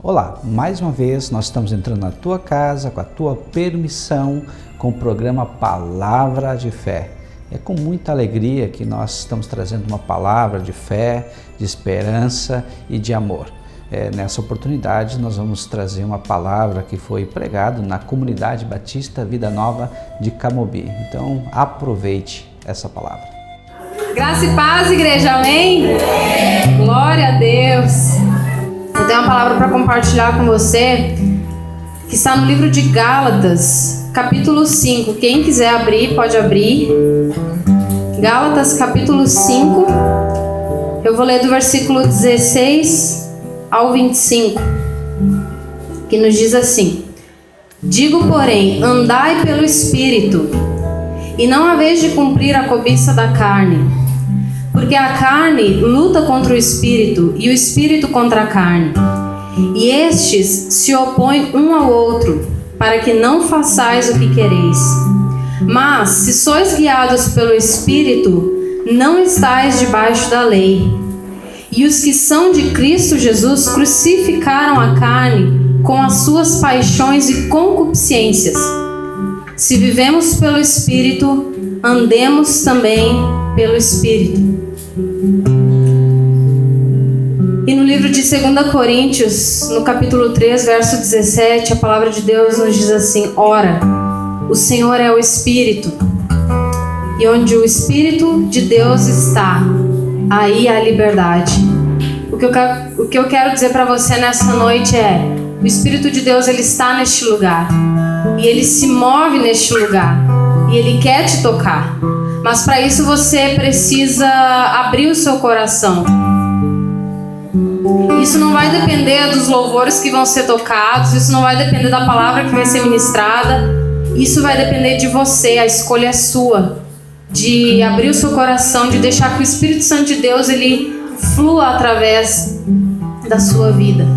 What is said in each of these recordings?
Olá, mais uma vez nós estamos entrando na tua casa com a tua permissão com o programa Palavra de Fé. É com muita alegria que nós estamos trazendo uma palavra de fé, de esperança e de amor. Nessa oportunidade nós vamos trazer uma palavra que foi pregada na Comunidade Batista Vida Nova de Camobi. Então aproveite essa palavra. Graça e paz, igreja, amém? Glória a Deus. Eu tenho uma palavra para compartilhar com você que está no livro de Gálatas, capítulo 5. Quem quiser abrir, pode abrir. Gálatas, capítulo 5. Eu vou ler do versículo 16 ao 25, que nos diz assim: Digo, porém, andai pelo Espírito, e não haveis de cumprir a cobiça da carne. Porque a carne luta contra o Espírito, e o Espírito contra a carne. E estes se opõem um ao outro, para que não façais o que quereis. Mas, se sois guiados pelo Espírito, não estáis debaixo da lei. E os que são de Cristo Jesus crucificaram a carne com as suas paixões e concupiscências. Se vivemos pelo Espírito, andemos também pelo Espírito. E no livro de 2 Coríntios, no capítulo 3, verso 17, a palavra de Deus nos diz assim: Ora, o Senhor é o Espírito, e onde o Espírito de Deus está, aí há liberdade. O que eu quero dizer para você nessa noite é: o Espírito de Deus, ele está neste lugar, e ele se move neste lugar, e ele quer te tocar. Mas para isso você precisa abrir o seu coração. Isso não vai depender dos louvores que vão ser tocados, isso não vai depender da palavra que vai ser ministrada, isso vai depender de você, a escolha é sua, de abrir o seu coração, de deixar que o Espírito Santo de Deus ele flua através da sua vida.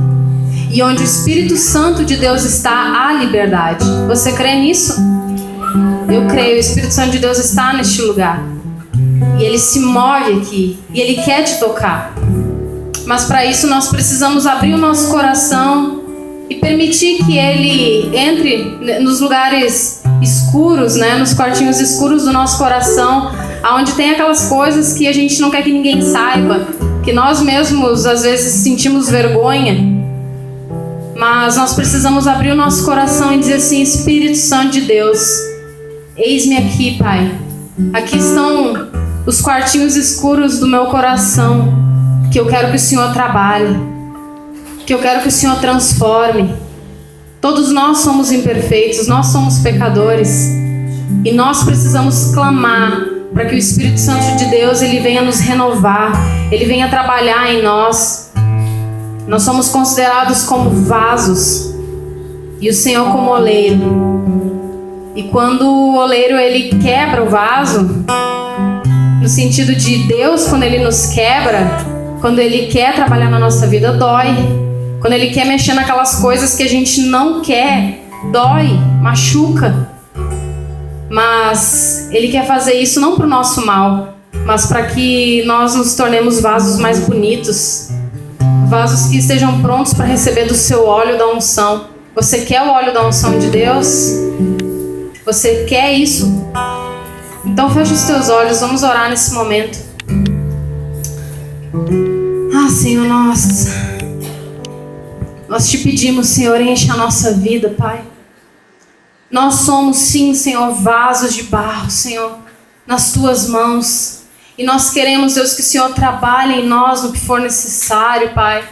E onde o Espírito Santo de Deus está, há liberdade. Você crê nisso? Eu creio, o Espírito Santo de Deus está neste lugar. E ele se move aqui, e ele quer te tocar. Mas para isso nós precisamos abrir o nosso coração e permitir que ele entre nos lugares escuros, né, nos quartinhos escuros do nosso coração, onde tem aquelas coisas que a gente não quer que ninguém saiba, que nós mesmos às vezes sentimos vergonha. Mas nós precisamos abrir o nosso coração e dizer assim: Espírito Santo de Deus, eis-me aqui, Pai. Aqui estão os quartinhos escuros do meu coração, que eu quero que o Senhor trabalhe, que eu quero que o Senhor transforme. Todos nós somos imperfeitos, nós somos pecadores, e nós precisamos clamar para que o Espírito Santo de Deus ele venha nos renovar, ele venha trabalhar em nós. Nós somos considerados como vasos, e o Senhor como oleiro. E quando o oleiro ele quebra o vaso, no sentido de Deus, quando ele nos quebra, quando ele quer trabalhar na nossa vida, dói. Quando ele quer mexer naquelas coisas que a gente não quer, dói, machuca. Mas ele quer fazer isso não para o nosso mal, mas para que nós nos tornemos vasos mais bonitos, vasos que estejam prontos para receber do seu óleo da unção. Você quer o óleo da unção de Deus? Você quer isso? Então fecha os teus olhos, vamos orar nesse momento. Senhor, nós te pedimos, Senhor, enche a nossa vida, Pai. Nós somos sim, Senhor, vasos de barro, Senhor, nas tuas mãos. E nós queremos, Deus, que o Senhor trabalhe em nós no que for necessário, Pai.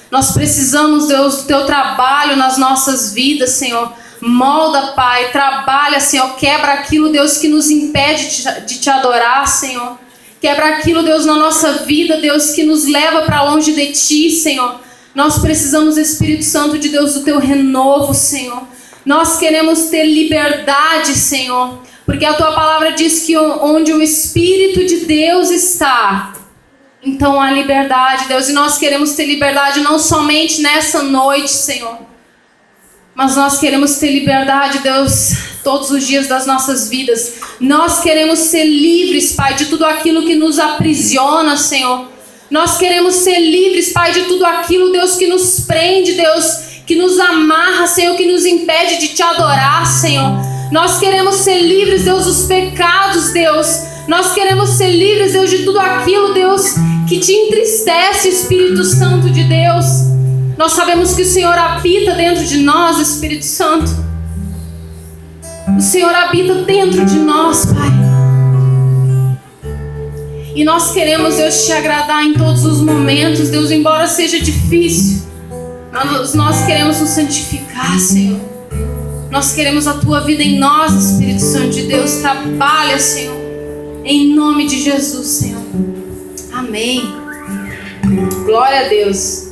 Nós precisamos, Deus, do teu trabalho nas nossas vidas, Senhor. Molda, Pai, trabalha, Senhor, quebra aquilo, Deus, que nos impede de te adorar, Senhor. Quebra aquilo, Deus, na nossa vida, Deus, que nos leva para longe de Ti, Senhor. Nós precisamos, Espírito Santo de Deus, do Teu renovo, Senhor. Nós queremos ter liberdade, Senhor, porque a Tua palavra diz que onde o Espírito de Deus está, então há liberdade, Deus. E nós queremos ter liberdade não somente nessa noite, Senhor, mas nós queremos ter liberdade, Deus, todos os dias das nossas vidas. Nós queremos ser livres, Pai, de tudo aquilo que nos aprisiona, Senhor. Nós queremos ser livres, Pai, de tudo aquilo, Deus, que nos prende, Deus, que nos amarra, Senhor, que nos impede de te adorar, Senhor. Nós queremos ser livres, Deus, dos pecados, Deus. Nós queremos ser livres, Deus, de tudo aquilo, Deus, que te entristece, Espírito Santo de Deus. Nós sabemos que o Senhor habita dentro de nós, Espírito Santo. O Senhor habita dentro de nós, Pai. E nós queremos, Deus, te agradar em todos os momentos, Deus, embora seja difícil. Nós queremos nos santificar, Senhor. Nós queremos a tua vida em nós, Espírito Santo de Deus. Trabalha, Senhor, em nome de Jesus, Senhor. Amém. Glória a Deus.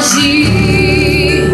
Agir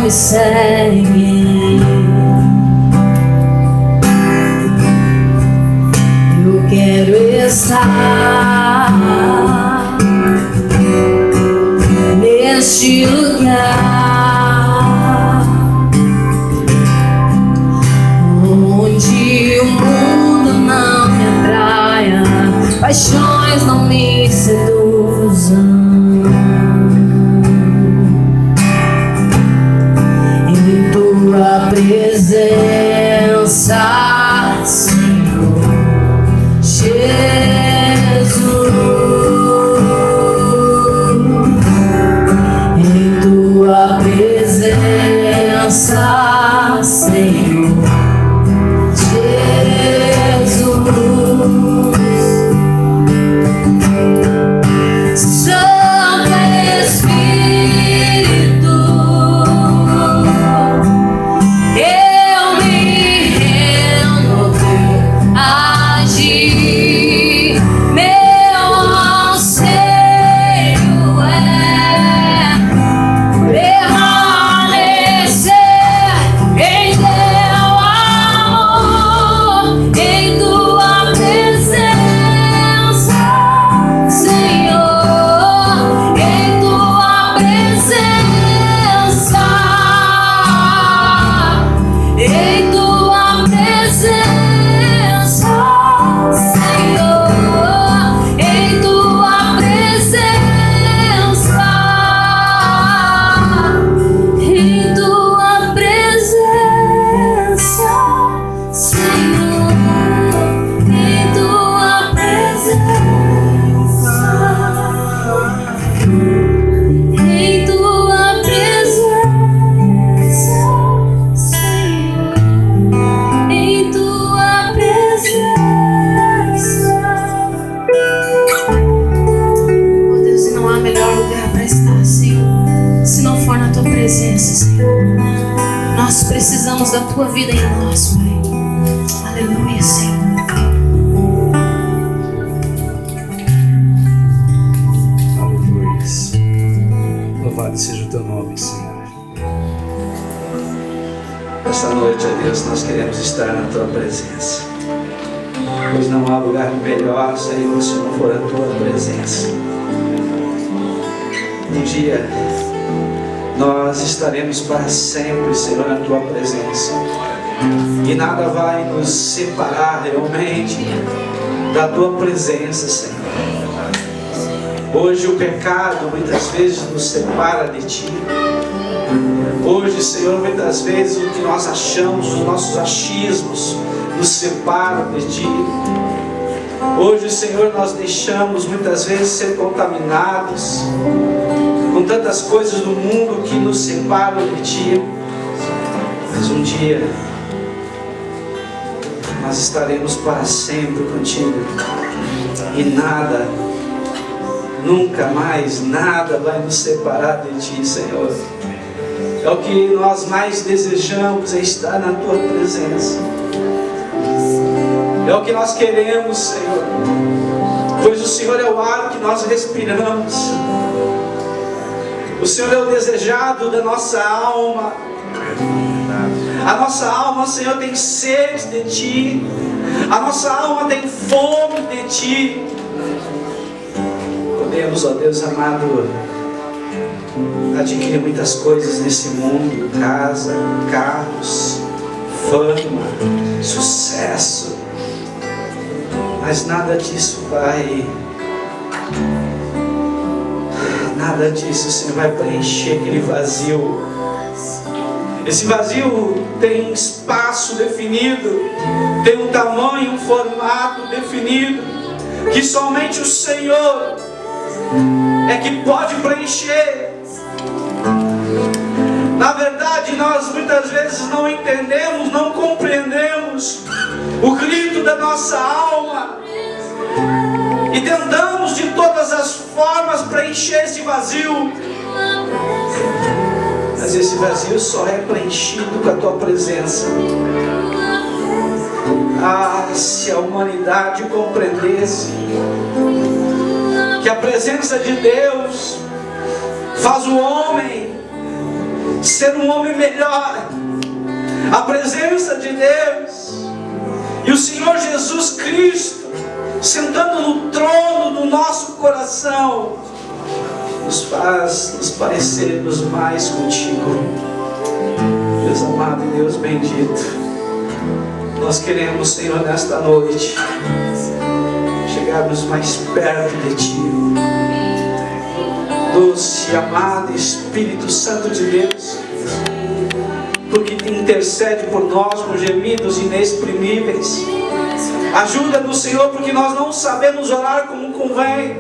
me seguem. Eu quero estar neste lugar onde o mundo não me atraia, paixões não me seduzam. Em tua presença, Senhor Jesus, em tua presença, Senhor Jesus. Santo Espírito, eu me rendo a agir. Meu anseio é permanecer em teu amor, em tua presença, Senhor, em tua presença, em tua presença, Senhor, em tua presença, em tua presença, Senhor, em tua presença, em tua presença, Senhor, em tua presença. Oh Deus, e não há melhor lugar para estar, Senhor, se não for na tua presença, Senhor. Nós precisamos da tua vida em nós, Pai. Aleluia, Senhor. Aleluia. Louvado seja o teu nome, Senhor. Esta noite, ó Deus, nós queremos estar na tua presença, pois não há lugar melhor, Senhor, se não for a tua presença. Um dia nós estaremos para sempre, Senhor, na tua presença, e nada vai nos separar realmente da tua presença, Senhor. Hoje o pecado muitas vezes nos separa de ti. Hoje, Senhor, muitas vezes o que nós achamos, os nossos achismos nos separam de ti. Hoje, Senhor, nós deixamos muitas vezes ser contaminados com tantas coisas do mundo que nos separam de ti. Mas um dia nós estaremos para sempre contigo, e nada, nunca mais nada vai nos separar de ti, Senhor. É o que nós mais desejamos, é estar na tua presença. É o que nós queremos, Senhor, pois o Senhor é o ar que nós respiramos. O Senhor é o desejado da nossa alma. A nossa alma, Senhor, tem sede de ti. A nossa alma tem fome de ti. Podemos, ó Deus amado, adquirir muitas coisas nesse mundo: casa, carros, fama, sucesso, mas nada disso Senhor, vai preencher aquele vazio. Esse vazio tem espaço definido, tem um tamanho, um formato definido, que somente o Senhor é que pode preencher. Na verdade, nós muitas vezes não entendemos, não compreendemos o grito da nossa alma e tentamos de todas as formas preencher esse vazio. Mas esse vazio só é preenchido com a tua presença. Ah, se a humanidade compreendesse que a presença de Deus faz o homem ser um homem melhor. A presença de Deus e o Senhor Jesus Cristo sentando no trono do nosso coração nos faz nos parecermos mais contigo. Deus amado e Deus bendito, nós queremos, Senhor, nesta noite chegarmos mais perto de Ti. Doce e amado Espírito Santo de Deus, porque intercede por nós com gemidos inexprimíveis. Ajuda-nos, Senhor, porque nós não sabemos orar como convém.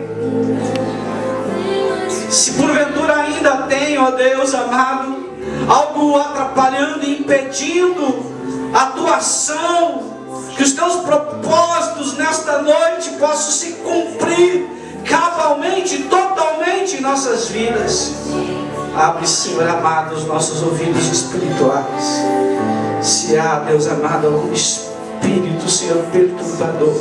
Se porventura ainda tem, ó Deus amado, algo atrapalhando e impedindo a Tua ação, que os Teus propósitos nesta noite possam se cumprir cabalmente, totalmente em nossas vidas. Abre, Senhor amado, os nossos ouvidos espirituais. Se há, Deus amado, algum espírito, Senhor, perturbador,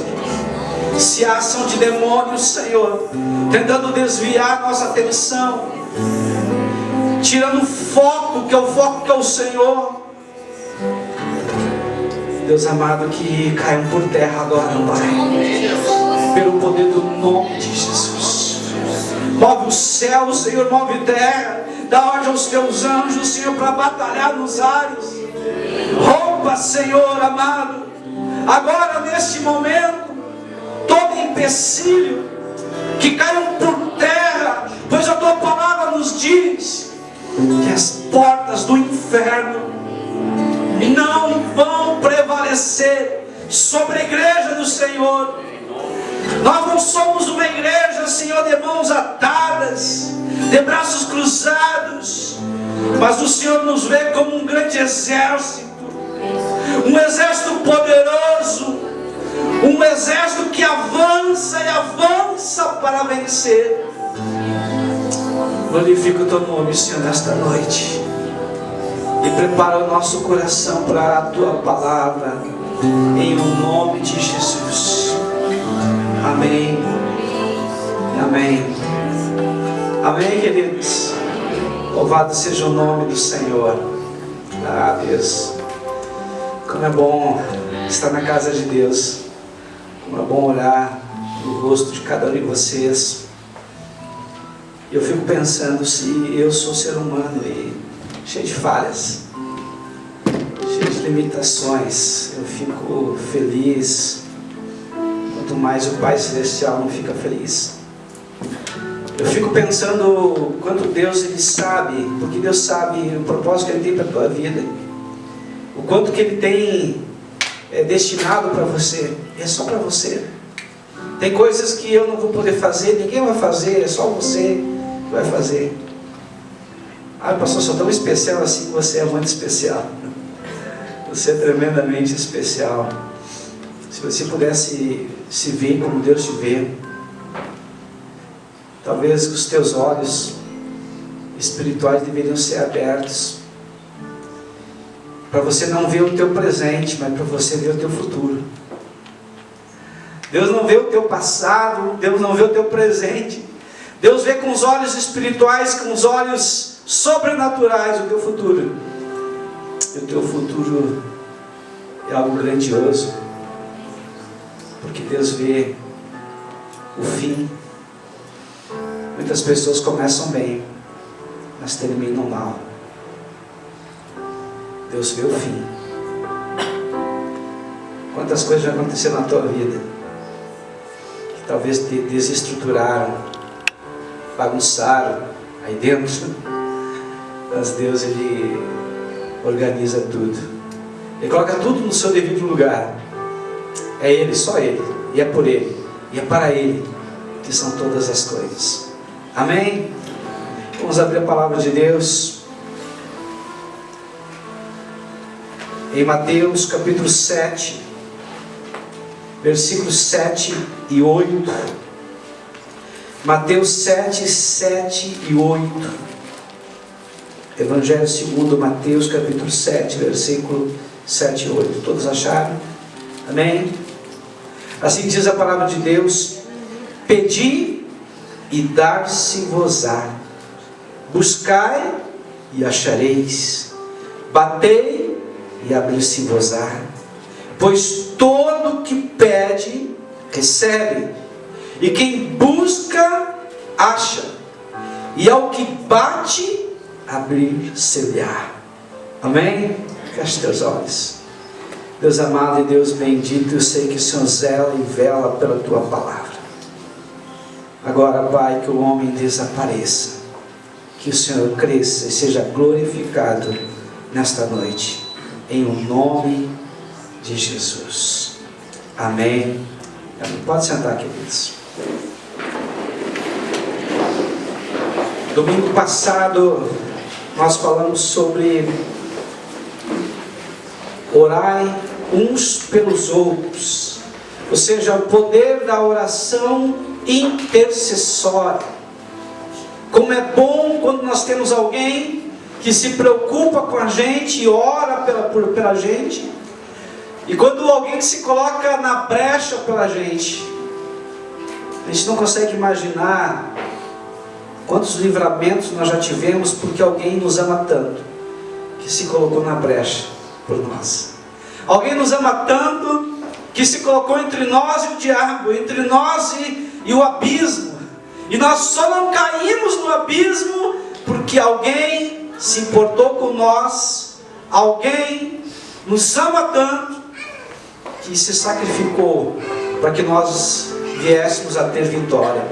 se há ação de demônios, Senhor, tentando desviar nossa atenção, tirando o foco, que é o Senhor, Deus amado, que caiam por terra agora, Pai, pelo poder do nome de Jesus. Move o céu, Senhor, move terra, dá ordem aos Teus anjos, Senhor, para batalhar nos ares. Rompa, Senhor amado, agora neste momento, todo empecilho, que caiam por terra, pois a Tua palavra nos diz que as portas do inferno não vão prevalecer sobre a igreja do Senhor. Nós não somos uma igreja, Senhor, de mãos atadas, de braços cruzados, mas o Senhor nos vê como um grande exército, um exército poderoso, um exército que avança e avança para vencer. Glorifica o Teu nome, Senhor, nesta noite, e prepara o nosso coração para a Tua palavra, em o nome de Jesus. Amém. Amém. Amém, queridos. Louvado seja o nome do Senhor. Ah, Deus, como é bom estar na casa de Deus. Como é bom olhar no rosto de cada um de vocês. Eu fico pensando, se eu sou ser humano e cheio de falhas, cheio de limitações, eu fico feliz. Quanto mais o Pai Celestial não fica feliz. Eu fico pensando quanto Deus Ele sabe, porque Deus sabe o propósito que Ele tem para a tua vida, o quanto que Ele tem destinado para você, é só para você. Tem coisas que eu não vou poder fazer, ninguém vai fazer, é só você que vai fazer. Ah, pastor, sou tão especial assim. Você é muito especial. Você é tremendamente especial. Se você pudesse se ver como Deus te vê, talvez os teus olhos espirituais deveriam ser abertos, para você não ver o teu presente, mas para você ver o teu futuro. Deus não vê o teu passado, Deus não vê o teu presente. Deus vê com os olhos espirituais, com os olhos sobrenaturais o teu futuro. E o teu futuro é algo grandioso, porque Deus vê o fim. Muitas pessoas começam bem, mas terminam mal. Deus vê o fim. Quantas coisas já aconteceram na tua vida, que talvez te desestruturaram, bagunçaram aí dentro, mas Deus, Ele organiza tudo. Ele coloca tudo no seu devido lugar. É Ele, só Ele, e é por Ele, e é para Ele que são todas as coisas. Amém? Vamos abrir a palavra de Deus em Mateus capítulo 7, versículos 7 e 8. Mateus 7, 7 e 8. Evangelho segundo Mateus capítulo 7, versículo 7 e 8. Todos acharam? Amém? Assim diz a palavra de Deus: pedi e dar-se-vos-á, buscai e achareis, batei e abrir-se-vos-á. Pois todo que pede, recebe, e quem busca, acha, e ao que bate, abrir-se-lhe-á. Amém? Feche teus olhos. Deus amado e Deus bendito, eu sei que o Senhor zela e vela pela tua palavra. Agora, Pai, que o homem desapareça, que o Senhor cresça e seja glorificado nesta noite, em o nome de Jesus. Amém. Pode sentar, queridos. Domingo passado nós falamos sobre orai uns pelos outros, ou seja, o poder da oração intercessória. Como é bom quando nós temos alguém que se preocupa com a gente e ora pela gente, e quando alguém que se coloca na brecha pela gente. A gente não consegue imaginar quantos livramentos nós já tivemos porque alguém nos ama tanto que se colocou na brecha por nós. Alguém nos ama tanto que se colocou entre nós e o diabo, entre nós e o abismo. E nós só não caímos no abismo porque alguém se importou com nós, alguém nos ama tanto que se sacrificou para que nós viéssemos a ter vitória.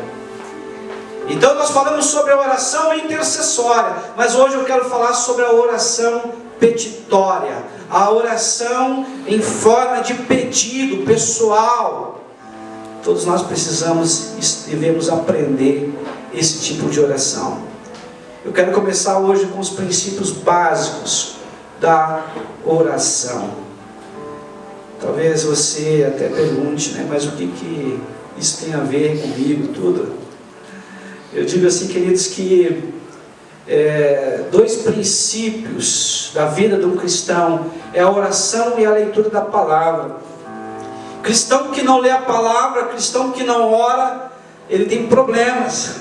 Então nós falamos sobre a oração intercessória, mas hoje eu quero falar sobre a oração petitória, a oração em forma de pedido pessoal. Todos nós precisamos e devemos aprender esse tipo de oração. Eu quero começar hoje com os princípios básicos da oração. Talvez você até pergunte, né, mas o que isso tem a ver comigo, tudo? Eu digo assim, queridos, que dois princípios da vida de um cristão é a oração e a leitura da palavra. Cristão que não lê a palavra, cristão que não ora, ele tem problemas.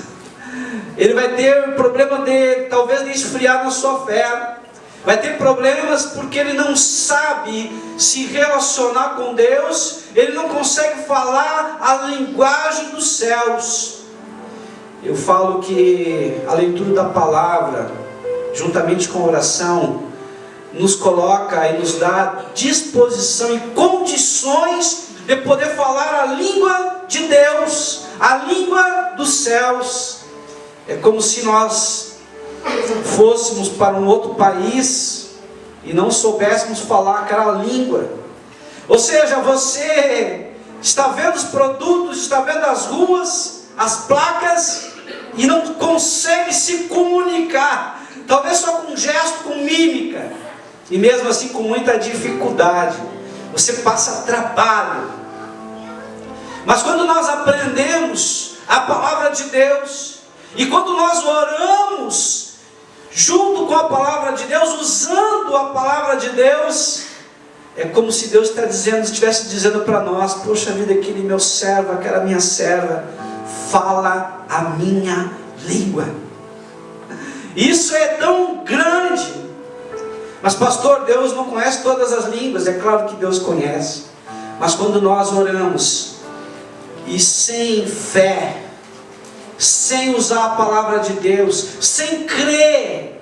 Ele vai ter problema talvez de esfriar na sua fé. Vai ter problemas porque ele não sabe se relacionar com Deus, ele não consegue falar a linguagem dos céus. Eu falo que a leitura da palavra, juntamente com a oração, nos coloca e nos dá disposição e condições de poder falar a língua de Deus, a língua dos céus. É como se nós fôssemos para um outro país e não soubéssemos falar aquela língua. Ou seja, você está vendo os produtos, está vendo as ruas, as placas, e não consegue se comunicar, talvez só com gesto, com mímica, e mesmo assim com muita dificuldade. Você passa trabalho. Mas quando nós aprendemos a palavra de Deus, e quando nós oramos junto com a palavra de Deus, usando a palavra de Deus, é como se Deus estivesse dizendo para nós: poxa vida, aquele meu servo, aquela minha serva, fala a minha língua. Isso é tão grande. Mas pastor, Deus não conhece todas as línguas. É claro que Deus conhece. Mas quando nós oramos e sem fé, sem usar a palavra de Deus, sem crer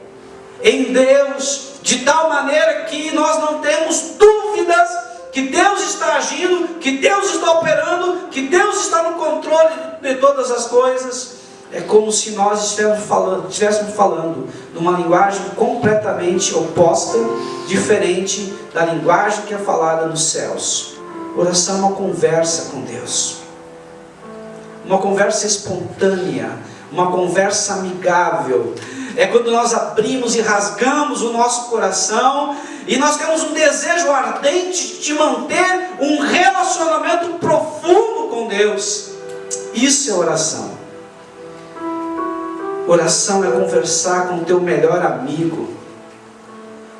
em Deus de tal maneira que nós não temos dúvidas que Deus está agindo, que Deus está operando, que Deus está no controle de todas as coisas, é como se nós estivéssemos falando numa linguagem completamente oposta, diferente da linguagem que é falada nos céus. Oração é uma conversa com Deus, uma conversa espontânea, uma conversa amigável. É quando nós abrimos e rasgamos o nosso coração e nós temos um desejo ardente de manter um relacionamento profundo com Deus. Isso é oração. Oração é conversar com o teu melhor amigo.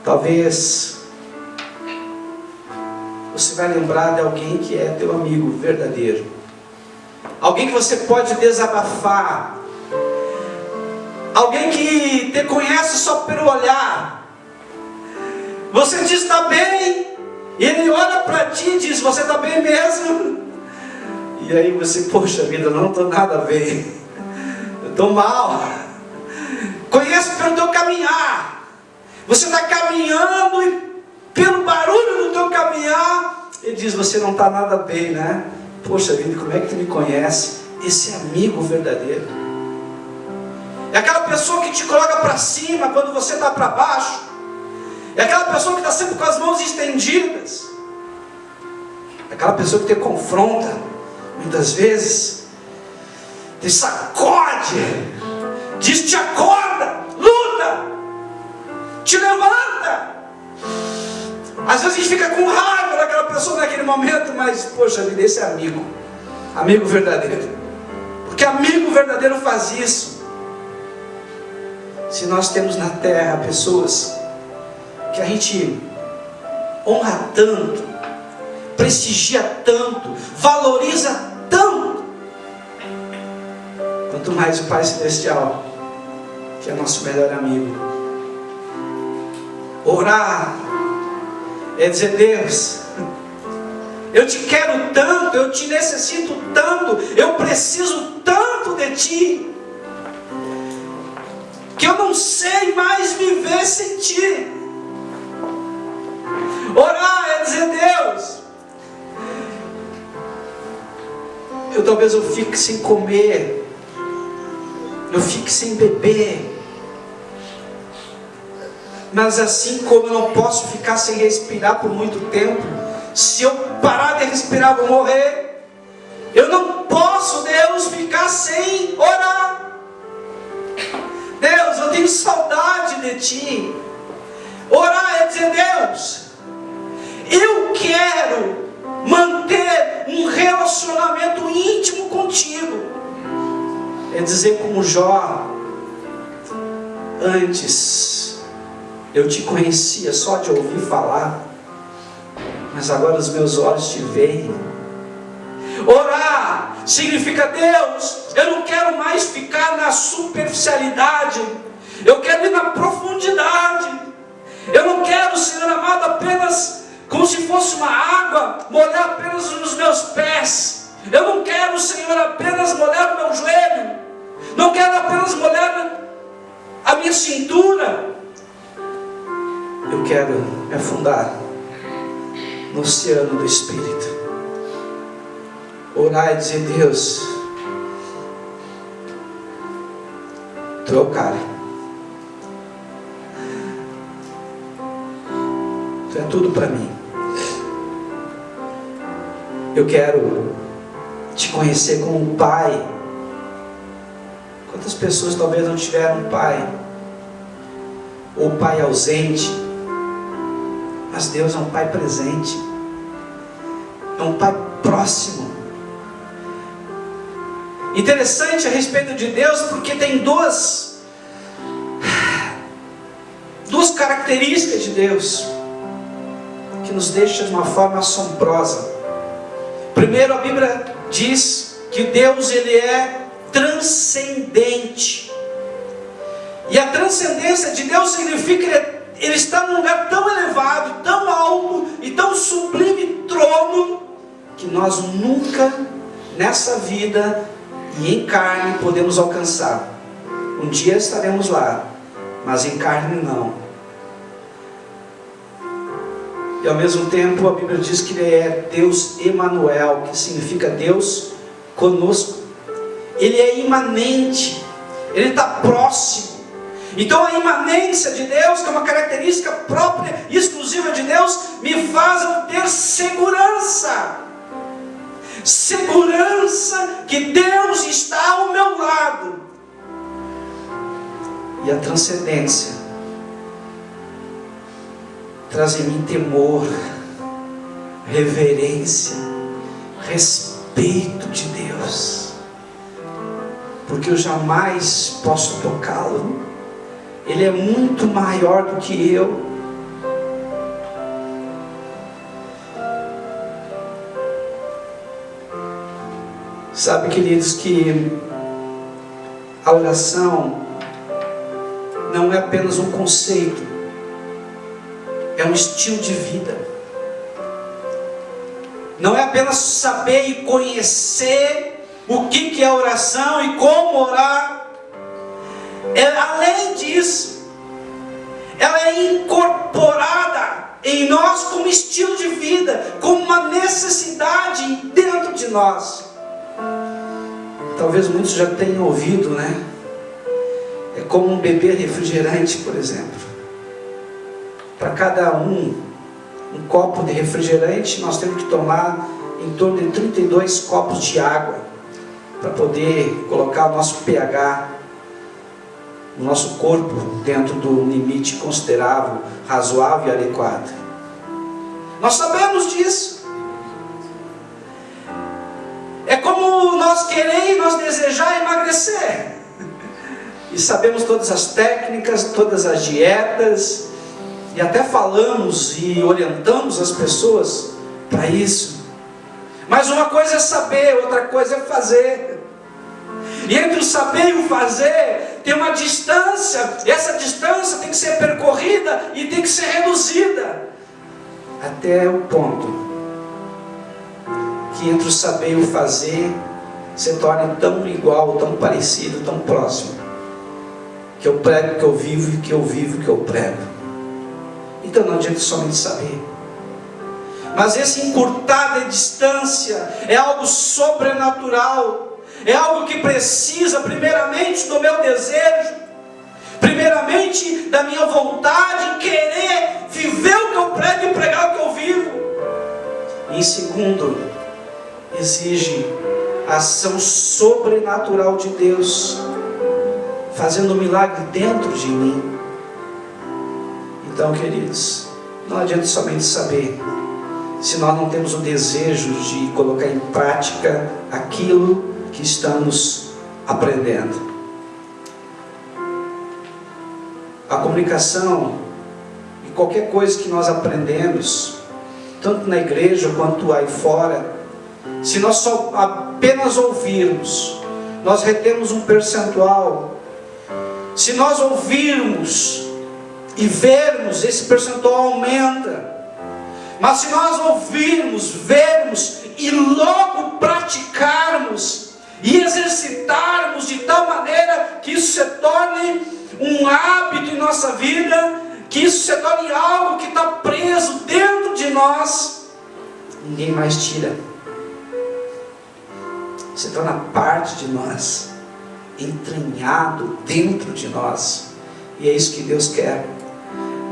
Talvez você vai lembrar de alguém que é teu amigo verdadeiro, alguém que você pode desabafar. Alguém que te conhece só pelo olhar. Você diz está bem, e ele olha para ti e diz, você está bem mesmo? E aí você, poxa vida, eu não estou nada bem, eu estou mal. Conhece pelo teu caminhar. Você está caminhando e pelo barulho do teu caminhar, ele diz, você não está nada bem, né? Poxa vida, como é que tu me conhece? Esse é amigo verdadeiro. É aquela pessoa que te coloca para cima quando você está para baixo. É aquela pessoa que está sempre com as mãos estendidas. É aquela pessoa que te confronta, muitas vezes, te sacode, diz te acorda, luta, te levanta. Às vezes a gente fica com raiva daquela pessoa naquele momento, mas poxa vida, esse é amigo, amigo verdadeiro. Porque amigo verdadeiro faz isso. Se nós temos na terra pessoas que a gente honra tanto, prestigia tanto, valoriza tanto, quanto mais o Pai Celestial, que é nosso melhor amigo. Orar é dizer, Deus, eu te quero tanto, eu te necessito tanto, eu preciso tanto de ti, que eu não sei mais viver sem ti. Orar é dizer, Deus, talvez eu fique sem comer, eu fique sem beber, mas assim como eu não posso ficar sem respirar por muito tempo, se eu parar de respirar eu vou morrer. Eu não posso, Deus, ficar sem orar. Deus, eu tenho saudade de ti. Orar é dizer, Deus, eu quero manter um relacionamento íntimo contigo. É dizer como Jó, antes eu te conhecia só de ouvir falar, mas agora os meus olhos te veem. Orar significa, Deus, eu não quero mais ficar na superficialidade, eu quero ir na profundidade. Eu não quero, Senhor amado, apenas como se fosse uma água, molhar apenas os meus pés. Eu não quero, Senhor, apenas molhar o meu joelho. Não quero apenas molhar a minha cintura. Eu quero me afundar no oceano do Espírito. Orar e dizer, Deus, Tu é o cara. Tu é tudo para mim. Eu quero te conhecer como um pai. Quantas pessoas talvez não tiveram um pai, ou pai ausente, mas Deus é um pai presente, é um pai próximo. Interessante a respeito de Deus, porque tem duas características de Deus que nos deixam de uma forma assombrosa. Primeiro, a Bíblia diz que Deus, Ele é transcendente. E a transcendência de Deus significa que Ele está num lugar tão elevado, tão alto e tão sublime trono, que nós nunca nessa vida e em carne podemos alcançar. Um dia estaremos lá, mas em carne não. E ao mesmo tempo a Bíblia diz que Ele é Deus Emanuel, que significa Deus conosco. Ele é imanente, Ele está próximo. Então a imanência de Deus, que é uma característica própria e exclusiva de Deus, me faz eu ter segurança. Segurança que Deus está ao meu lado. E a transcendência traz em mim temor, reverência, respeito de Deus, porque eu jamais posso tocá-lo. Ele é muito maior do que eu. Sabe, queridos, que a oração não é apenas um conceito, é um estilo de vida. Não é apenas saber e conhecer o que é oração e como orar. Além disso, ela é incorporada em nós como estilo de vida, como uma necessidade dentro de nós. Talvez muitos já tenham ouvido, né? É como um beber refrigerante, por exemplo. Para cada um copo de refrigerante, nós temos que tomar em torno de 32 copos de água para poder colocar o nosso pH, o nosso corpo dentro do limite considerável, razoável e adequado. Nós sabemos disso. É como nós querer e nós desejar emagrecer. E sabemos todas as técnicas, todas as dietas, e até falamos e orientamos as pessoas para isso. Mas uma coisa é saber, outra coisa é fazer. E entre o saber e o fazer tem uma distância, e essa distância tem que ser percorrida e tem que ser reduzida até o ponto que entre o saber e o fazer se torne tão igual, tão parecido, tão próximo, que eu prego que eu vivo e que eu vivo que eu prego. Então não adianta somente saber, mas esse encurtar de distância é algo sobrenatural, é algo que precisa primeiramente do meu desejo, primeiramente da minha vontade em querer viver o que eu prego e pregar o que eu vivo. E em segundo, exige a ação sobrenatural de Deus, fazendo um milagre dentro de mim. Então, queridos, não adianta somente saber, se nós não temos o desejo de colocar em prática aquilo que estamos aprendendo. A comunicação e qualquer coisa que nós aprendemos, tanto na igreja quanto aí fora, se nós só apenas ouvirmos, nós retemos um percentual. Se nós ouvirmos e vermos, esse percentual aumenta. Mas se nós ouvirmos, vermos e logo praticarmos e exercitarmos de tal maneira que isso se torne um hábito em nossa vida, que isso se torne algo que está preso dentro de nós, ninguém mais tira. Se torna parte de nós, entranhado dentro de nós. E é isso que Deus quer.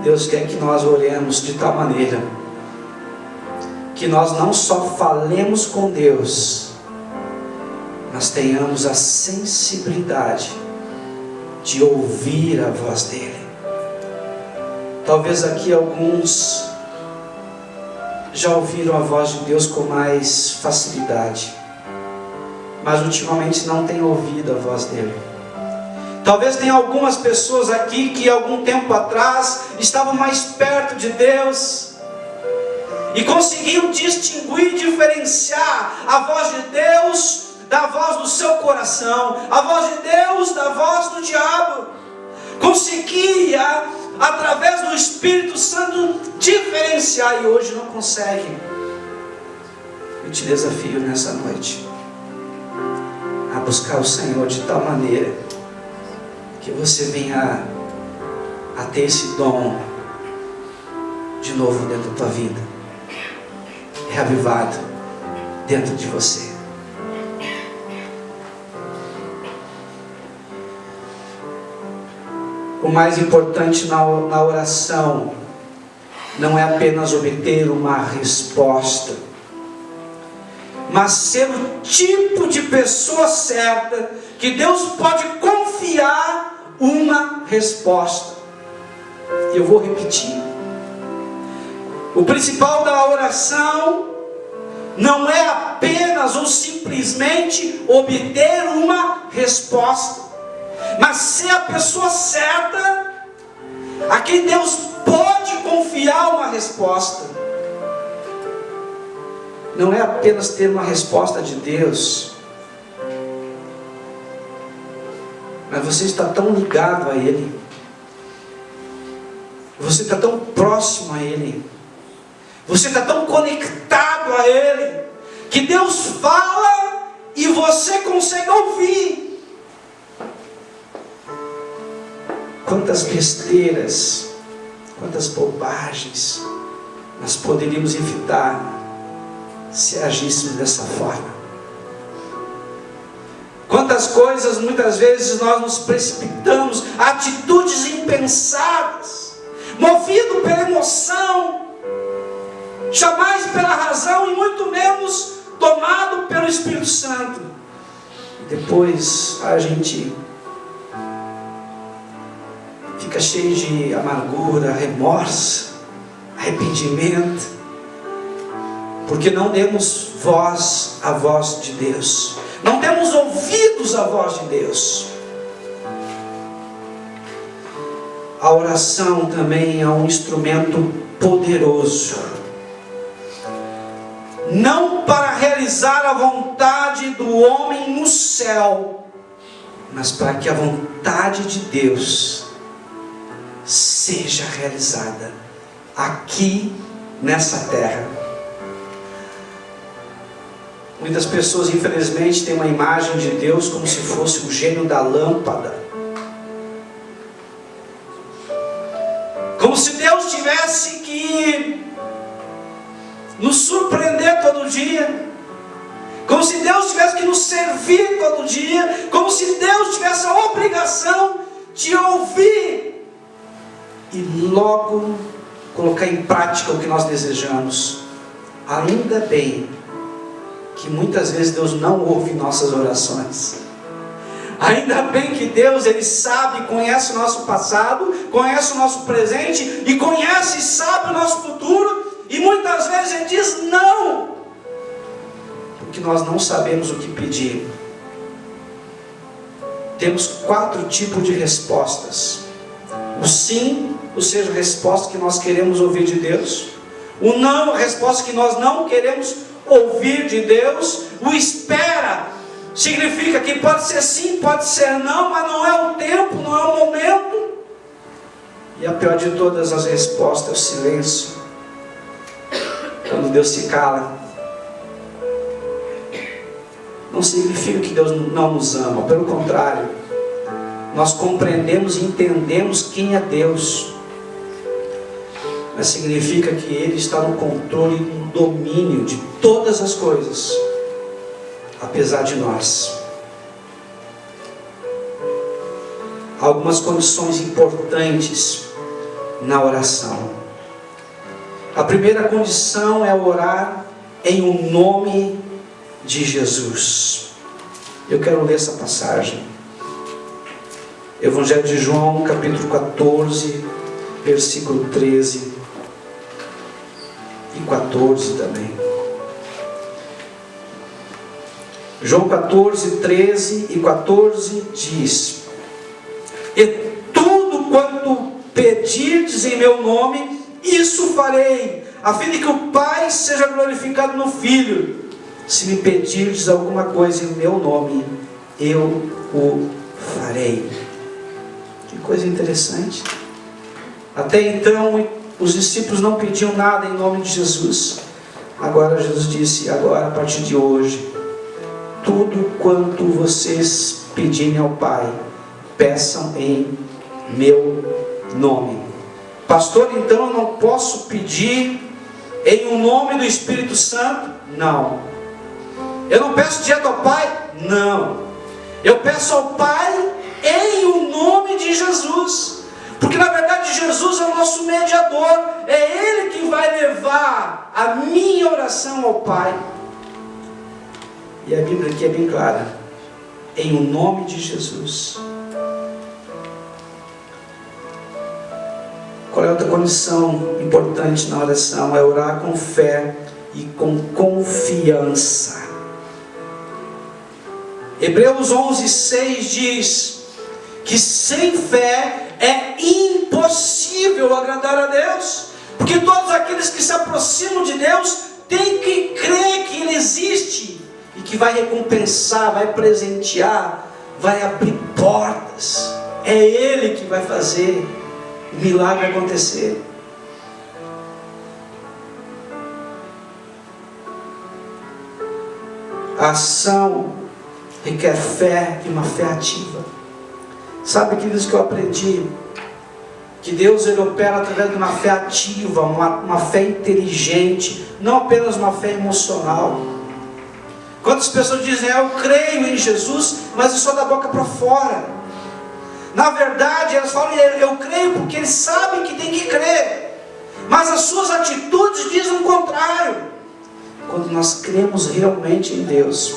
Deus quer que nós oremos de tal maneira que nós não só falemos com Deus, mas tenhamos a sensibilidade de ouvir a voz dEle. Talvez aqui alguns já ouviram a voz de Deus com mais facilidade, mas ultimamente não têm ouvido a voz dEle. Talvez tenha algumas pessoas aqui que algum tempo atrás estavam mais perto de Deus e conseguiam distinguir, diferenciar a voz de Deus da voz do seu coração, a voz de Deus da voz do diabo. Conseguia, através do Espírito Santo, diferenciar, e hoje não consegue. Eu te desafio nessa noite a buscar o Senhor de tal maneira que você venha a ter esse dom de novo dentro da tua vida, reavivado dentro de você. O mais importante na oração não é apenas obter uma resposta, mas ser o tipo de pessoa certa que Deus pode confiar uma resposta. Eu vou repetir. O principal da oração não é apenas ou simplesmente obter uma resposta, mas ser a pessoa certa a quem Deus pode confiar uma resposta. Não é apenas ter uma resposta de Deus, mas você está tão ligado a Ele, Você está tão próximo a Ele, você está tão conectado a Ele, que Deus fala e você consegue ouvir. Quantas besteiras, quantas bobagens nós poderíamos evitar se agíssemos dessa forma. Quantas coisas muitas vezes nós nos precipitamos, atitudes impensadas, movido pela emoção, jamais pela razão e muito menos tomado pelo Espírito Santo. E depois a gente fica cheio de amargura, remorso, arrependimento, porque não demos voz à voz de Deus, não temos ouvidos à voz de Deus. A oração também é um instrumento poderoso, não para realizar a vontade do homem no céu, mas para que a vontade de Deus seja realizada aqui nessa terra. Muitas pessoas, infelizmente, têm uma imagem de Deus como se fosse o gênio da lâmpada, como se Deus tivesse que nos surpreender todo dia, como se Deus tivesse que nos servir todo dia, como se Deus tivesse a obrigação de ouvir e logo colocar em prática o que nós desejamos. Ainda bem que muitas vezes Deus não ouve nossas orações. Ainda bem que Deus, Ele sabe, conhece o nosso passado, conhece o nosso presente e conhece e sabe o nosso futuro, e muitas vezes Ele diz não, porque nós não sabemos o que pedir. Temos 4 tipos de respostas: o sim, ou seja, a resposta que nós queremos ouvir de Deus; o não, a resposta que nós não queremos ouvir de Deus; o espera, significa que pode ser sim, pode ser não, mas não é o tempo, não é o momento; e a pior de todas as respostas é o silêncio, quando Deus se cala. Não significa que Deus não nos ama, pelo contrário, nós compreendemos e entendemos quem é Deus, mas significa que Ele está no controle e no domínio de todas as coisas, apesar de nós. Há algumas condições importantes na oração. A primeira condição é orar em o nome de Jesus. Eu quero ler essa passagem. Evangelho de João, capítulo 14, versículo 13 e 14 também. João 14, 13 e 14 diz: e tudo quanto pedirdes em meu nome, isso farei, a fim de que o Pai seja glorificado no Filho. Se me pedirdes alguma coisa em meu nome, eu o farei. Que coisa interessante. Até então os discípulos não pediam nada em nome de Jesus. Agora Jesus disse: agora, a partir de hoje, tudo quanto vocês pedirem ao Pai, peçam em meu nome. Pastor, então eu não posso pedir em o nome do Espírito Santo? Não. Eu não peço direto ao Pai? Não. Eu peço ao Pai em o nome de Jesus, porque na verdade Jesus é o nosso mediador, é Ele que vai levar a minha oração ao Pai. E a Bíblia aqui é bem clara: em o nome de Jesus. Qual é outra condição importante na oração? É orar com fé e com confiança. Hebreus 11:6 diz que sem fé é impossível agradar a Deus, porque todos aqueles que se aproximam de Deus têm que crer que Ele existe e que vai recompensar, vai presentear, vai abrir portas. É Ele que vai fazer o milagre acontecer. A ação requer fé e uma fé ativa. Sabe, queridos, que eu aprendi? Que Deus, Ele opera através de uma fé ativa, uma fé inteligente, não apenas uma fé emocional. Quantas pessoas dizem, eu creio em Jesus, mas é só da boca para fora. Na verdade, elas falam, eu creio porque eles sabem que tem que crer, mas as suas atitudes dizem o contrário. Quando nós cremos realmente em Deus,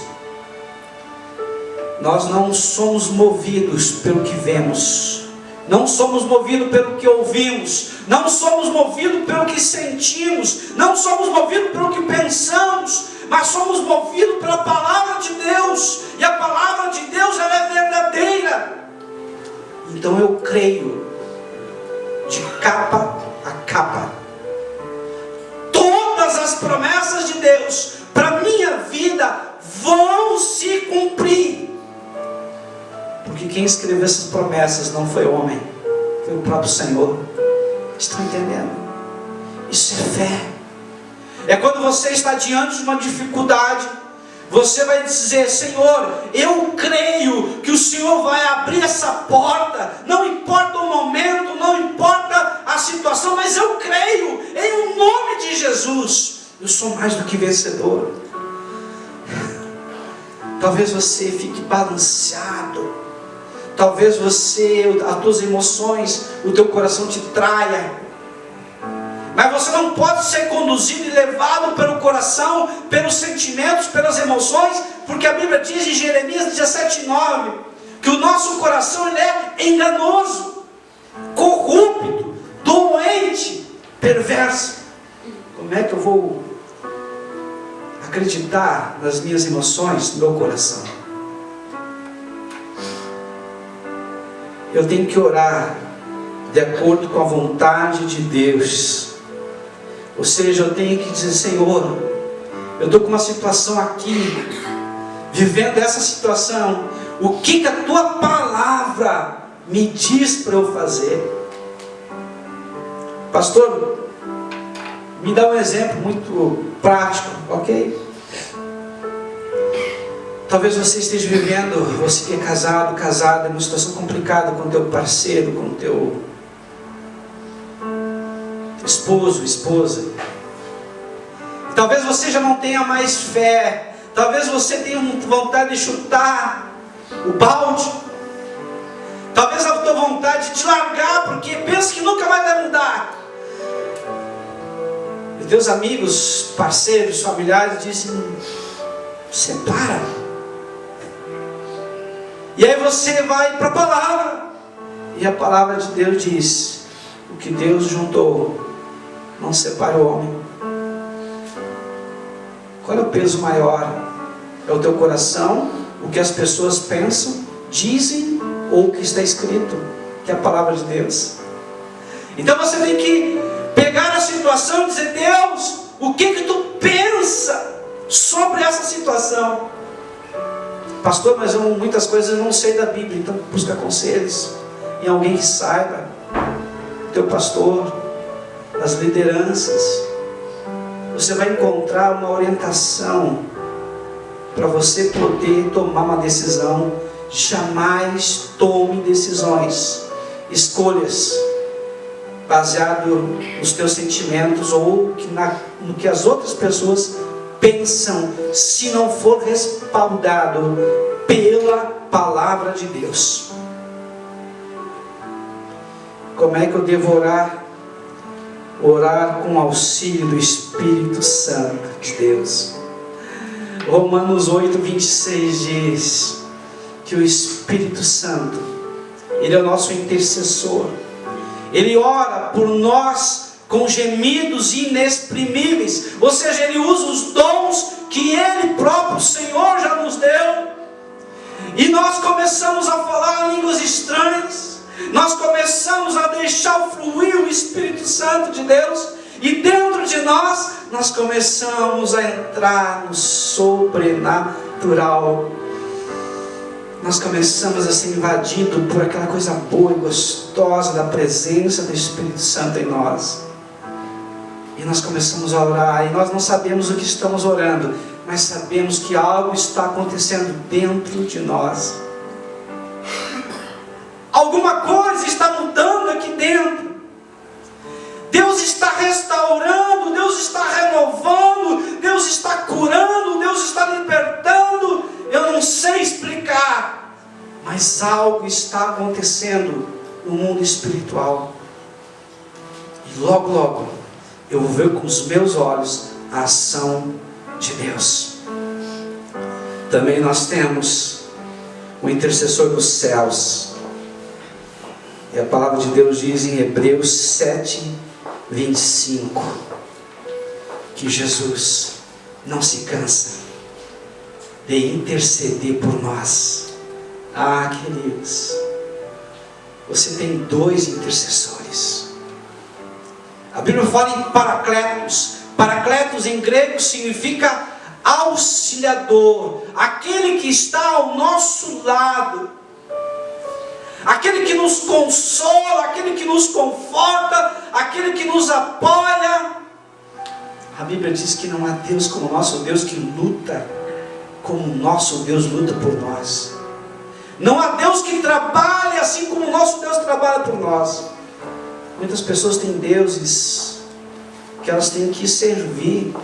nós não somos movidos pelo que vemos, não somos movidos pelo que ouvimos, não somos movidos pelo que sentimos, não somos movidos pelo que pensamos, mas somos movidos pela palavra de Deus, e a palavra de Deus, ela é verdadeira. Então eu creio de capa a capa. Todas as promessas de Deus para minha vida vão se cumprir. Porque quem escreveu essas promessas não foi homem, foi o próprio Senhor. Estão entendendo? Isso é fé. É quando você está diante de uma dificuldade, você vai dizer, Senhor, eu creio que o Senhor vai abrir essa porta, não importa o momento, não importa a situação, mas eu creio, em o nome de Jesus, eu sou mais do que vencedor. Talvez você fique balanceado, talvez você, as tuas emoções, o teu coração te traia, mas você não pode ser conduzido e levado pelo coração, pelos sentimentos, pelas emoções, porque a Bíblia diz em Jeremias 17:9, que o nosso coração ele é enganoso, corrupto, doente, perverso. Como é que eu vou acreditar nas minhas emoções, no meu coração? Eu tenho que orar de acordo com a vontade de Deus. Ou seja, eu tenho que dizer, Senhor, eu estou com uma situação aqui, vivendo essa situação, o que a tua palavra me diz para eu fazer? Pastor, me dá um exemplo muito prático, ok? Talvez você esteja vivendo, você que é casado, casada, numa situação complicada com o teu parceiro, com o teu esposo, esposa. Talvez você já não tenha mais fé, talvez você tenha vontade de chutar o balde, talvez a tua vontade de te largar, porque pensa que nunca mais vai mudar. E teus amigos, parceiros, familiares dizem, separa. E aí você vai para a palavra, e a palavra de Deus diz, o que Deus juntou, não separa o homem. Qual é o peso maior? É o teu coração, o que as pessoas pensam, dizem, ou o que está escrito, que é a palavra de Deus? Então você tem que pegar a situação e dizer, Deus, o que tu pensa sobre essa situação? Pastor, mas muitas coisas eu não sei da Bíblia, então busca conselhos em alguém que saiba, teu pastor, as lideranças. Você vai encontrar uma orientação para você poder tomar uma decisão. Jamais tome decisões, escolhas baseado nos teus sentimentos ou no que as outras pessoas pensam, se não for respaldado pela palavra de Deus. Como é que eu devo orar? Orar com auxílio do Espírito Santo de Deus. Romanos 8:26 diz que o Espírito Santo, Ele é o nosso intercessor. Ele ora por nós com gemidos inexprimíveis. Ou seja, Ele usa os dons que Ele próprio, o Senhor, já nos deu. E nós começamos a falar línguas estranhas. Nós começamos a deixar fluir o Espírito Santo de Deus, e dentro de nós começamos a entrar no sobrenatural. nós começamos a ser invadidos por aquela coisa boa e gostosa da presença do Espírito Santo em nós. E nós começamos a orar, e nós não sabemos o que estamos orando, mas sabemos que algo está acontecendo dentro de nós. Alguma coisa está mudando aqui dentro. Deus está restaurando, Deus está renovando, Deus está curando, Deus está libertando. Eu não sei explicar, mas algo está acontecendo no mundo espiritual. E logo, logo, eu vou ver com os meus olhos a ação de Deus. Também nós temos o intercessor dos céus. E a palavra de Deus diz em Hebreus 7:25, que Jesus não se cansa de interceder por nós. Ah, queridos, você tem 2 intercessores. A Bíblia fala em Paracletos. Paracletos em grego significa auxiliador, aquele que está ao nosso lado, aquele que nos consola, aquele que nos conforta, aquele que nos apoia. A Bíblia diz que não há Deus como o nosso Deus que luta como o nosso Deus luta por nós. Não há Deus que trabalhe assim como o nosso Deus trabalha por nós. Muitas pessoas têm deuses que elas têm que servir,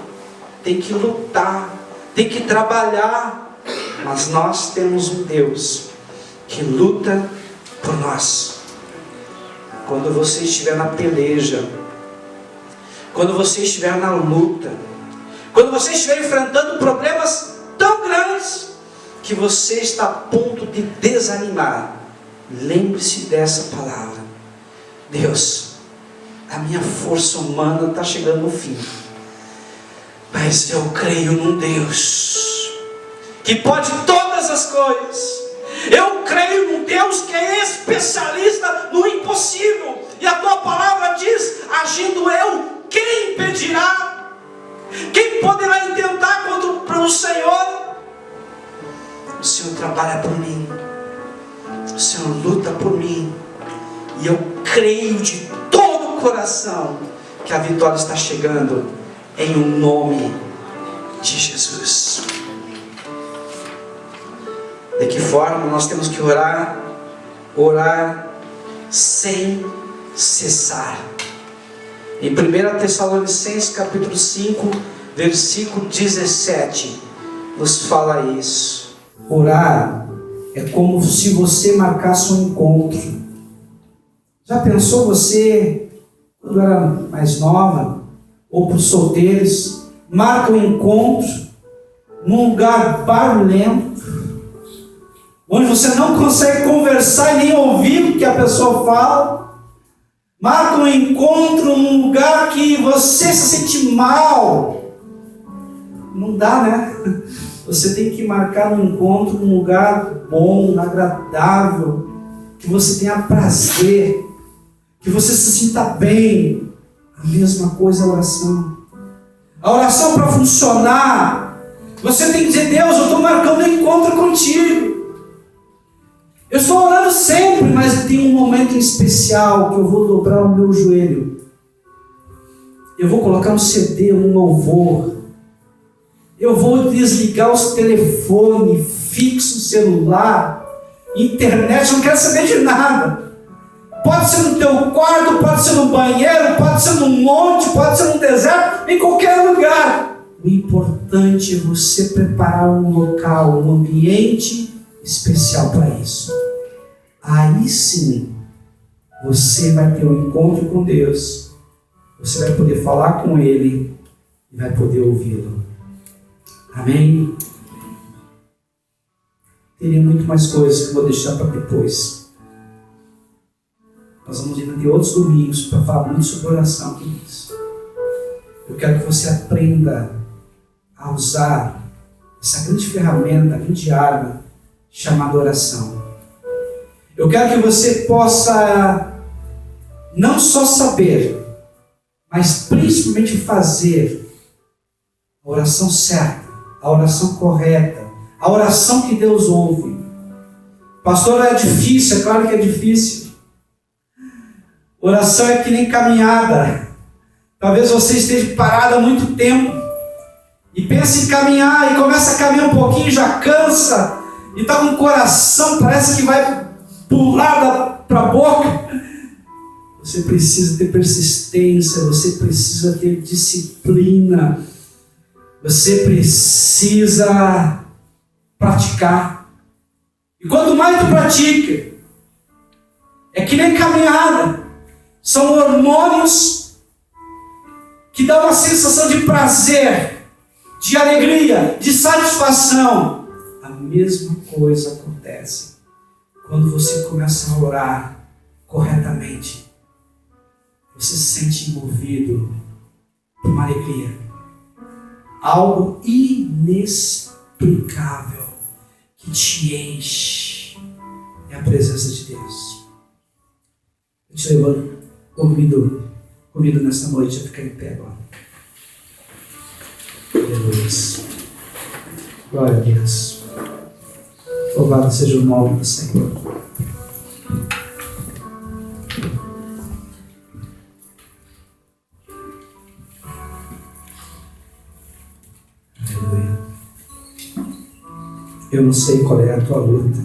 têm que lutar, têm que trabalhar. Mas nós temos um Deus que luta por nós. Quando você estiver na peleja, quando você estiver na luta, quando você estiver enfrentando problemas tão grandes que você está a ponto de desanimar, lembre-se dessa palavra: Deus, a minha força humana está chegando no fim, mas eu creio num Deus que pode todas as coisas. Eu creio num Deus que é especialista no impossível. E a tua palavra diz: agindo eu, quem impedirá? Quem poderá intentar contra o Senhor? O Senhor trabalha por mim, o Senhor luta por mim, e eu creio de todo o coração que a vitória está chegando, em o nome de Jesus. De que forma nós temos que orar? Orar sem cessar. Em 1 Tessalonicenses capítulo 5, versículo 17, nos fala isso. Orar é como se você marcasse um encontro. Já pensou você, quando era mais nova, ou para os solteiros, marca um encontro num lugar barulhento, onde você não consegue conversar e nem ouvir o que a pessoa fala? Marca um encontro num lugar que você se sente mal. Não dá, né? Você tem que marcar um encontro num lugar bom, agradável, que você tenha prazer, que você se sinta bem. A mesma coisa é a oração. A oração, para funcionar, você tem que dizer: Deus, eu estou marcando um encontro contigo. Eu estou orando sempre, mas tem um momento especial que eu vou dobrar o meu joelho. Eu vou colocar um CD, um louvor. Eu vou desligar os telefones, fixo, celular, internet, eu não quero saber de nada. Pode ser no teu quarto, pode ser no banheiro, pode ser num monte, pode ser num deserto, em qualquer lugar. O importante é você preparar um local, um ambiente especial para isso. Aí sim, você vai ter um encontro com Deus, você vai poder falar com Ele e vai poder ouvi-lo. Amém? Teria muito mais coisas que eu vou deixar para depois. Nós vamos ainda ter outros domingos para falar muito sobre oração, queridos. Eu quero que você aprenda a usar essa grande ferramenta, a grande arma chamada oração. Eu quero que você possa não só saber, mas principalmente fazer a oração certa, a oração correta, a oração que Deus ouve. Pastor, é difícil, é claro que é difícil. Oração é que nem caminhada. Talvez você esteja parado há muito tempo e pense em caminhar e começa a caminhar um pouquinho e já cansa e está com o coração, parece que vai pular para a boca. Você precisa ter persistência, você precisa ter disciplina, você precisa praticar. E quanto mais tu pratica, é que nem caminhada, são hormônios que dão uma sensação de prazer, de alegria, de satisfação. A mesma coisa acontece quando você começa a orar corretamente. Você se sente envolvido por uma alegria, algo inexplicável que te enche. É a presença de Deus. Eu te levanto, convido nesta noite a ficar em pé agora. Aleluia. Glória a Deus. Louvado seja o nome do Senhor. Aleluia. Eu não sei qual é a tua luta.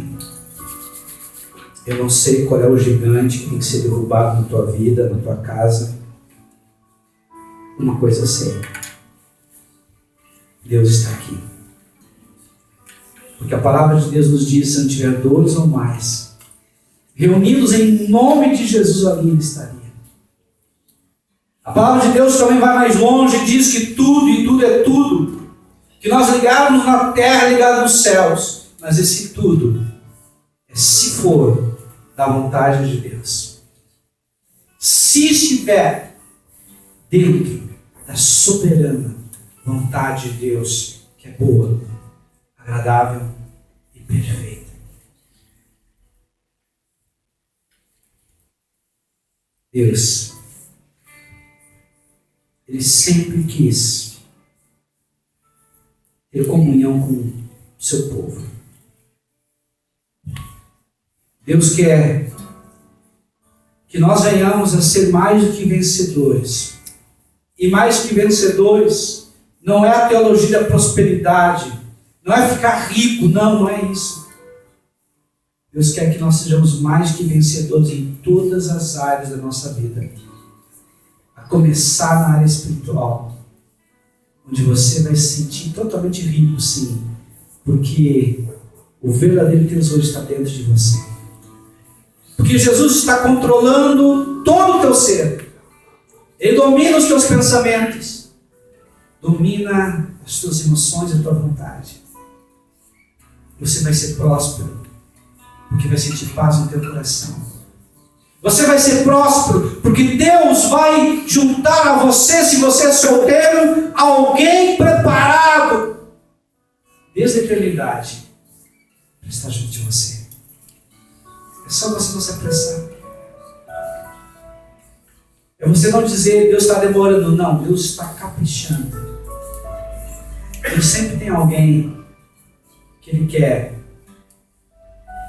Eu não sei qual é o gigante que tem que ser derrubado na tua vida, na tua casa. Uma coisa eu sei. Deus está aqui. Porque a palavra de Deus nos diz, se não tiver 2 ou mais reunidos em nome de Jesus, ali Ele estaria. A palavra de Deus também vai mais longe e diz que tudo e tudo é tudo. Que nós ligarmos na terra, ligado nos céus. Mas esse tudo é se for da vontade de Deus. Se estiver dentro da soberana vontade de Deus, que é boa, agradável e perfeita. Deus, Ele sempre quis ter comunhão com o seu povo. Deus quer que nós venhamos a ser mais do que vencedores. E mais que vencedores não é a teologia da prosperidade, não é ficar rico, não é isso. Deus quer que nós sejamos mais que vencedores em todas as áreas da nossa vida. A começar na área espiritual, onde você vai se sentir totalmente rico, sim, porque o verdadeiro tesouro está dentro de você. Porque Jesus está controlando todo o teu ser. Ele domina os teus pensamentos, domina as tuas emoções e a tua vontade. Você vai ser próspero, porque vai sentir paz no teu coração. Você vai ser próspero, porque Deus vai juntar a você, se você é solteiro, alguém preparado desde a eternidade para estar junto de você. É só você não se apressar. É você não dizer, Deus está demorando. Não, Deus está caprichando. Ele sempre tem alguém que Ele quer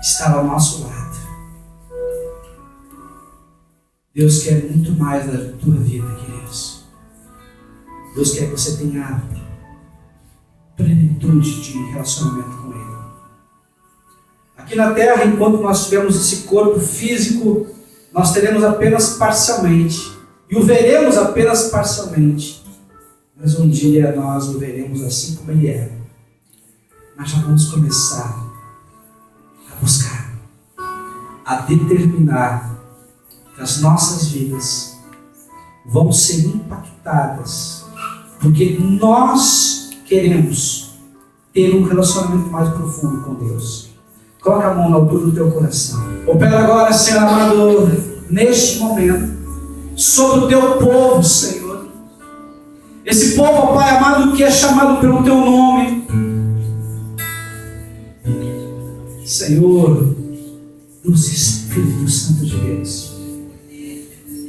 estar ao nosso lado. Deus quer muito mais da tua vida, queridos. Deus quer que você tenha plenitude de relacionamento com Ele. Aqui na terra, enquanto nós tivermos esse corpo físico, nós teremos apenas parcialmente. E o veremos apenas parcialmente. Mas um dia nós o veremos assim como Ele é. Nós já vamos começar a buscar, a determinar que as nossas vidas vão ser impactadas, porque nós queremos ter um relacionamento mais profundo com Deus. Coloca a mão na altura do teu coração. Opera agora, Senhor amado, neste momento, sobre o teu povo, Senhor. Esse povo, Pai amado, que é chamado pelo teu nome. Senhor, luz Espírito Santo de Deus.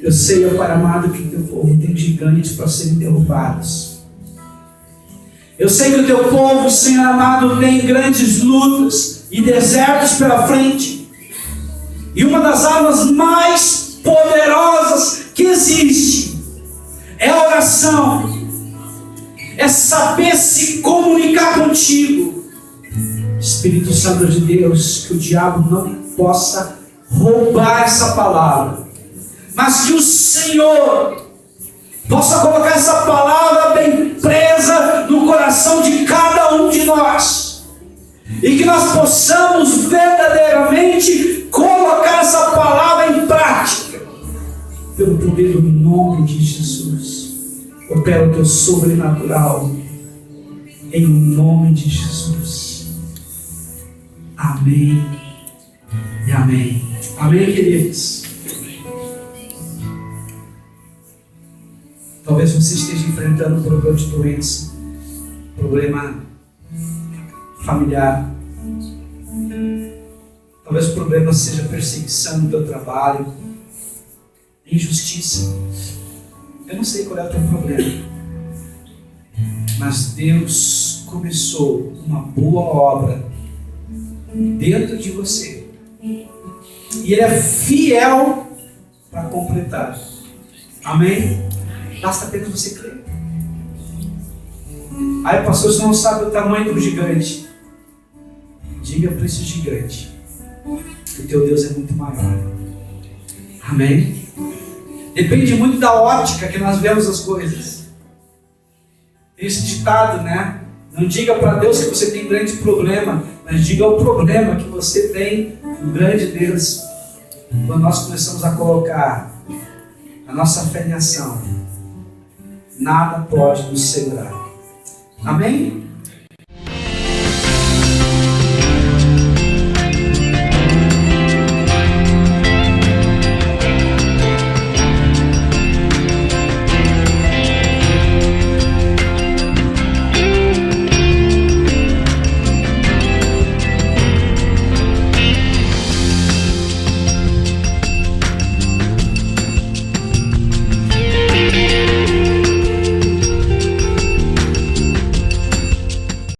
Eu sei, ó Pai amado, que o teu povo tem gigantes para serem derrubados. Eu sei que o teu povo, Senhor amado, tem grandes lutas, e desertos pela frente. E uma das armas mais poderosas que existe é a oração. É saber se comunicar contigo. Espírito Santo de Deus, que o diabo não possa roubar essa palavra, mas que o Senhor possa colocar essa palavra bem presa no coração de cada um de nós, e que nós possamos verdadeiramente colocar essa palavra em prática, pelo poder do nome de Jesus. Opera o teu sobrenatural, em nome de Jesus. Amém e amém. Amém, queridos? Talvez você esteja enfrentando um problema de doença, problema familiar. Talvez o problema seja perseguição no teu trabalho, injustiça. Eu não sei qual é o teu problema, mas Deus começou uma boa obra dentro de você, e Ele é fiel para completar. Amém? Basta apenas você crer. Aí, pastor, você não sabe o tamanho do gigante. Diga para esse gigante que o teu Deus é muito maior. Amém? Depende muito da ótica que nós vemos as coisas. Tem esse ditado, né? Não diga para Deus que você tem grande problema, mas diga o problema que você tem no grande Deus. Quando nós começamos a colocar a nossa fé em ação, nada pode nos segurar. Amém?